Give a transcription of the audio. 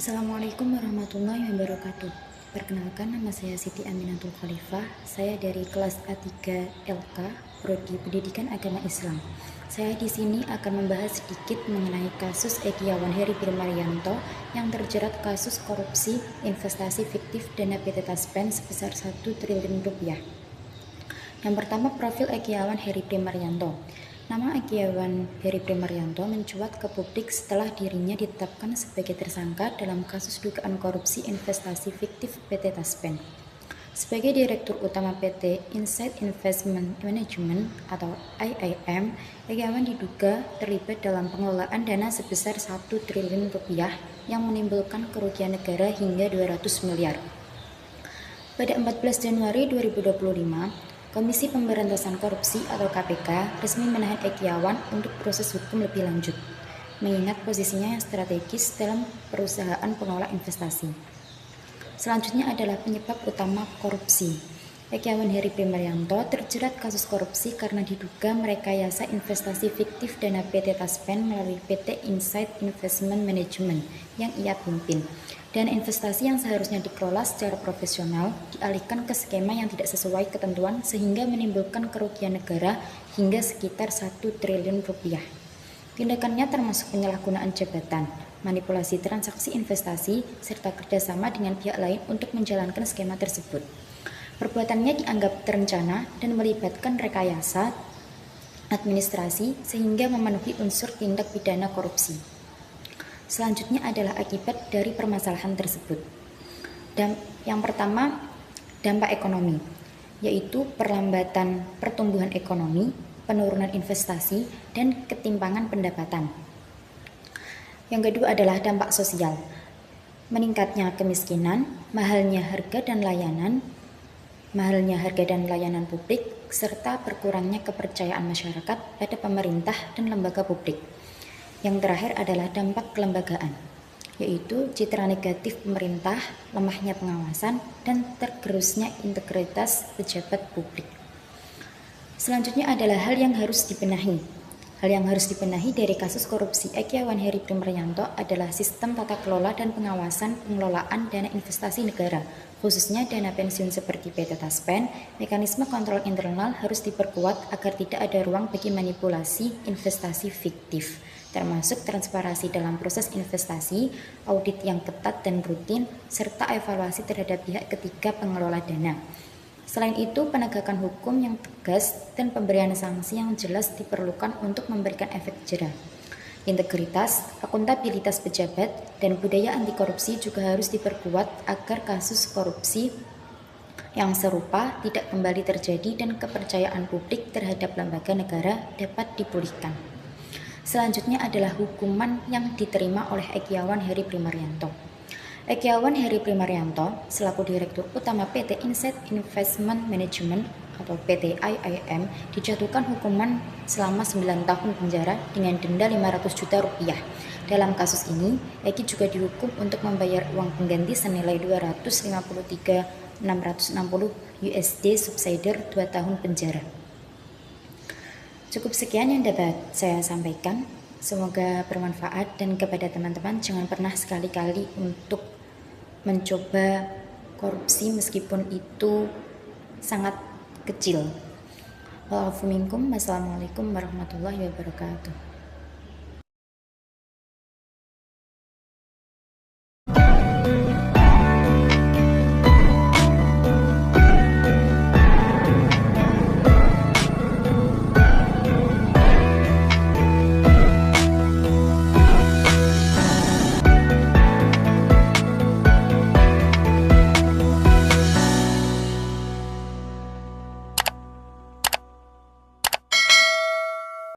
Assalamualaikum warahmatullahi wabarakatuh. Perkenalkan, nama saya Siti Aminatul Khalifah. Saya dari kelas A3 LK, Prodi Pendidikan Agama Islam. Saya di sini akan membahas sedikit mengenai kasus Egyawan Heri Primaryanto yang terjerat kasus korupsi investasi fiktif dana PT Taspen sebesar 1 triliun rupiah. Yang pertama, profil Egyawan Heri Primaryanto. Nama Egyawan Heri Primaryanto mencuat ke publik setelah dirinya ditetapkan sebagai tersangka dalam kasus dugaan korupsi investasi fiktif PT Taspen. Sebagai Direktur Utama PT Insight Investment Management atau IIM, Egyawan diduga terlibat dalam pengelolaan dana sebesar 1 triliun rupiah yang menimbulkan kerugian negara hingga 200 miliar. Pada 14 Januari 2025, Komisi Pemberantasan Korupsi atau KPK resmi menahan Egyawan untuk proses hukum lebih lanjut, mengingat posisinya yang strategis dalam perusahaan pengelola investasi. Selanjutnya adalah penyebab utama korupsi. Egyawan Heri Primaryanto terjerat kasus korupsi karena diduga merekayasa investasi fiktif dana PT Taspen melalui PT Insight Investment Management yang ia pimpin. Dana investasi yang seharusnya dikelola secara profesional dialihkan ke skema yang tidak sesuai ketentuan sehingga menimbulkan kerugian negara hingga sekitar 1 triliun rupiah. Tindakannya termasuk penyalahgunaan jabatan, manipulasi transaksi investasi, serta kerjasama dengan pihak lain untuk menjalankan skema tersebut. Perbuatannya dianggap terencana dan melibatkan rekayasa administrasi sehingga memenuhi unsur tindak pidana korupsi. Selanjutnya adalah akibat dari permasalahan tersebut. Yang pertama, dampak ekonomi, yaitu perlambatan pertumbuhan ekonomi, penurunan investasi, dan ketimpangan pendapatan. Yang kedua adalah dampak sosial, meningkatnya kemiskinan, mahalnya harga dan layanan publik, serta berkurangnya kepercayaan masyarakat pada pemerintah dan lembaga publik. Yang terakhir adalah dampak kelembagaan, yaitu citra negatif pemerintah, lemahnya pengawasan, dan tergerusnya integritas pejabat publik. Selanjutnya adalah hal yang harus dibenahi. Hal yang harus dibenahi dari kasus korupsi Egyawan Heri Primaryanto adalah sistem tata kelola dan pengawasan pengelolaan dana investasi negara, khususnya dana pensiun seperti PT Taspen. Mekanisme kontrol internal harus diperkuat agar tidak ada ruang bagi manipulasi investasi fiktif, termasuk transparansi dalam proses investasi, audit yang ketat dan rutin, serta evaluasi terhadap pihak ketiga pengelola dana. Selain itu, penegakan hukum yang tegas dan pemberian sanksi yang jelas diperlukan untuk memberikan efek jera. Integritas, akuntabilitas pejabat, dan budaya anti korupsi juga harus diperkuat agar kasus korupsi yang serupa tidak kembali terjadi dan kepercayaan publik terhadap lembaga negara dapat dipulihkan. Selanjutnya adalah hukuman yang diterima oleh Egyawan Heri Primaryanto. Egyawan Heri Primaryanto selaku Direktur Utama PT Insight Investment Management atau PT IIM dijatuhkan hukuman selama 9 tahun penjara dengan denda 500 juta rupiah. Dalam kasus ini, Egi juga dihukum untuk membayar uang pengganti senilai 253.660 USD subsidiar 2 tahun penjara. Cukup sekian yang dapat saya sampaikan. Semoga bermanfaat, dan kepada teman-teman jangan pernah sekali-kali untuk mencoba korupsi meskipun itu sangat kecil. Wa'alaikumsalam warahmatullahi wabarakatuh.